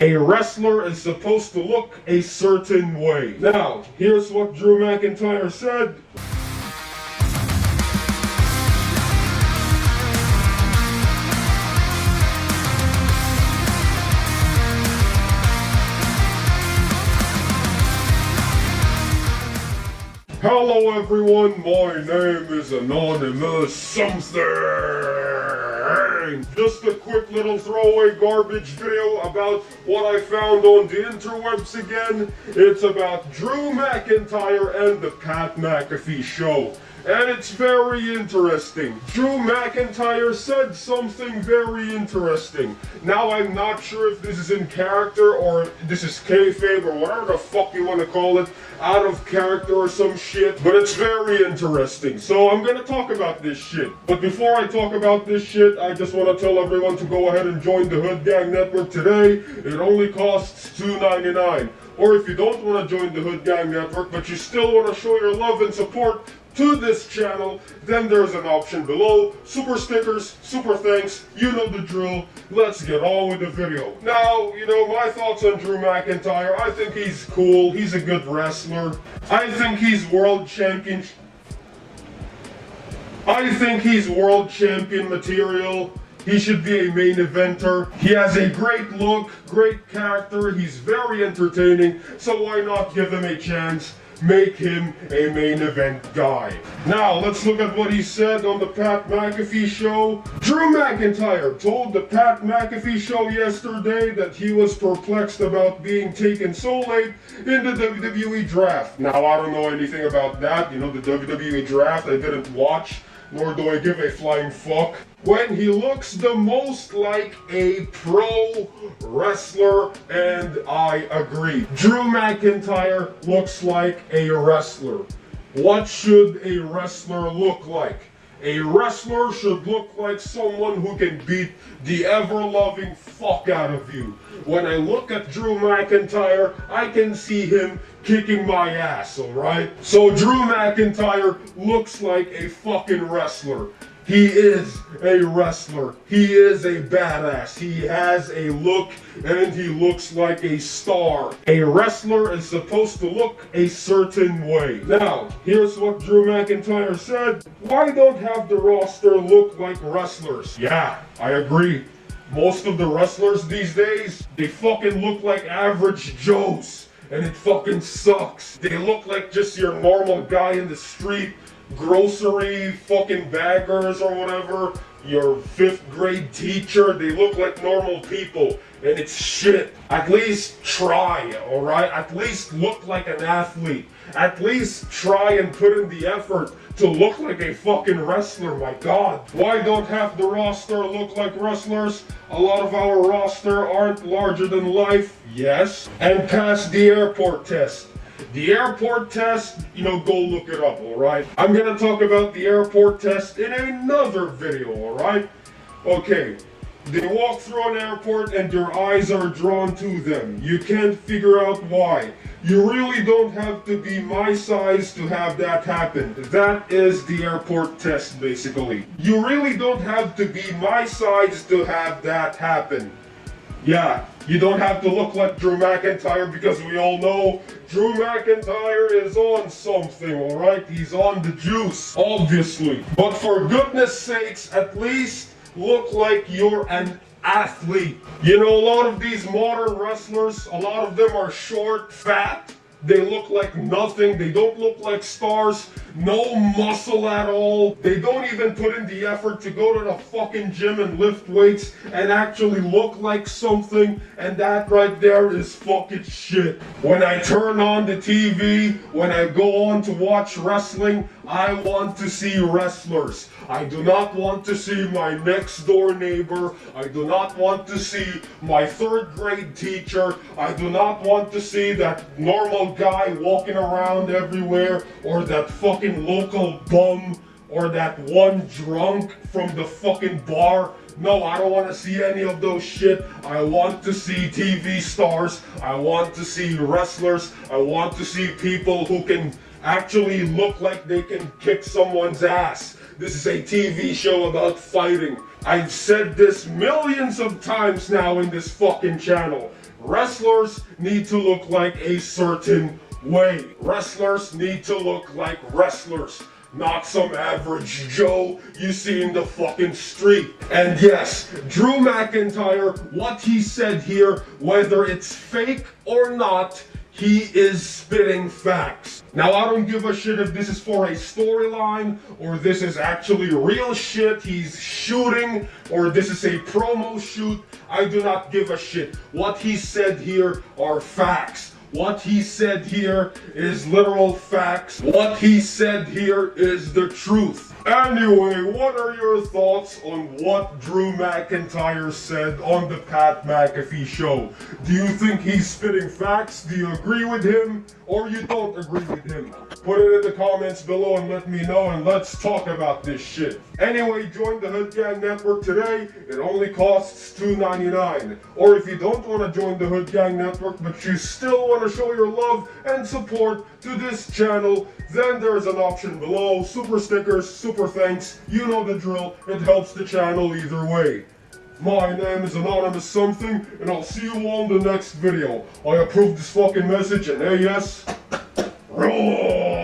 A wrestler is supposed to look a certain way. Now, here's what Drew McIntyre said. Hello everyone, my name is Anonymous Something. Just a quick little throwaway garbage video about what I found on the interwebs again. It's about Drew McIntyre and the Pat McAfee show. And it's very interesting. Drew McIntyre said something very interesting. Now I'm not sure if this is in character or this is kayfabe or whatever the fuck you want to call it. Out of character or some shit. But it's very interesting. So I'm gonna talk about this shit. But before I talk about this shit, I just want to tell everyone to go ahead and join the Hood Gang Network today. It only costs $2.99. Or if you don't want to join the Hood Gang Network, but you still want to show your love and support to this channel, then there's an option below. Super stickers, super thanks, you know the drill. Let's get on with the video. Now, my thoughts on Drew McIntyre. I think he's cool, he's a good wrestler. I think he's world champion material. He should be a main eventer. He has a great look, great character, he's very entertaining, so why not give him a chance? Make him a main event guy. Now, let's look at what he said on the Pat McAfee show. Drew McIntyre told the Pat McAfee show yesterday that he was perplexed about being taken so late in the WWE draft. Now, I don't know anything about that. The WWE draft I didn't watch, nor do I give a flying fuck. When he looks the most like a pro wrestler, and I agree. Drew McIntyre looks like a wrestler. What should a wrestler look like? A wrestler should look like someone who can beat the ever-loving fuck out of you. When I look at Drew McIntyre, I can see him kicking my ass, alright? So Drew McIntyre looks like a fucking wrestler. He is a wrestler. He is a badass. He has a look and he looks like a star. A wrestler is supposed to look a certain way. Now, here's what Drew McIntyre said. Why don't have the roster look like wrestlers? Yeah, I agree. Most of the wrestlers these days, they fucking look like average Joes. And it fucking sucks. They look like just your normal guy in the street. Grocery fucking baggers or whatever, your 5th grade teacher. They look like normal people and it's shit. At least try, alright? At least look like an athlete. At least try and put in the effort to look like a fucking wrestler, my god. Why don't half the roster look like wrestlers? A lot of our roster aren't larger than life, yes, and pass the airport test. The airport test, go look it up, alright? I'm gonna talk about the airport test in another video, alright? Okay, they walk through an airport and your eyes are drawn to them. You can't figure out why. You really don't have to be my size to have that happen. That is the airport test, basically. You really don't have to be my size to have that happen. Yeah, you don't have to look like Drew McIntyre because we all know Drew McIntyre is on something, alright? He's on the juice, obviously. But for goodness sakes, at least look like you're an athlete. A lot of these modern wrestlers, a lot of them are short, fat. They look like nothing. They don't look like stars. No muscle at all. They don't even put in the effort to go to the fucking gym and lift weights and actually look like something. And that right there is fucking shit. When I turn on the TV, when I go on to watch wrestling, I want to see wrestlers. I do not want to see my next door neighbor. I do not want to see my 3rd grade teacher. I do not want to see that normal guy walking around everywhere, or that fucking local bum, or that one drunk from the fucking bar. No, I don't want to see any of those shit. I want to see TV stars. I want to see wrestlers. I want to see people who can actually look like they can kick someone's ass. This is a TV show about fighting. I've said this millions of times now in this fucking channel. Wrestlers need to look like a certain way. Wrestlers need to look like wrestlers, not some average Joe you see in the fucking street. And yes, Drew McIntyre, what he said here, whether it's fake or not, he is spitting facts. Now, I don't give a shit if this is for a storyline or this is actually real shit he's shooting or this is a promo shoot. I do not give a shit. What he said here are facts. What he said here is literal facts. What he said here is the truth. Anyway, what are your thoughts on what Drew McIntyre said on the Pat McAfee show? Do you think he's spitting facts? Do you agree with him or you don't agree with him? Put it in the comments below and let me know, and let's talk about this shit. Anyway, join the Hood Gang Network today. It only costs $2.99. Or if you don't want to join the Hood Gang Network but you still want to show your love and support to this channel, then there's an option below. Super stickers, super thanks, you know the drill. It helps the channel either way. My name is Anonymous Something, and I'll see you all in the next video. I approve this fucking message, and hey, yes, roll.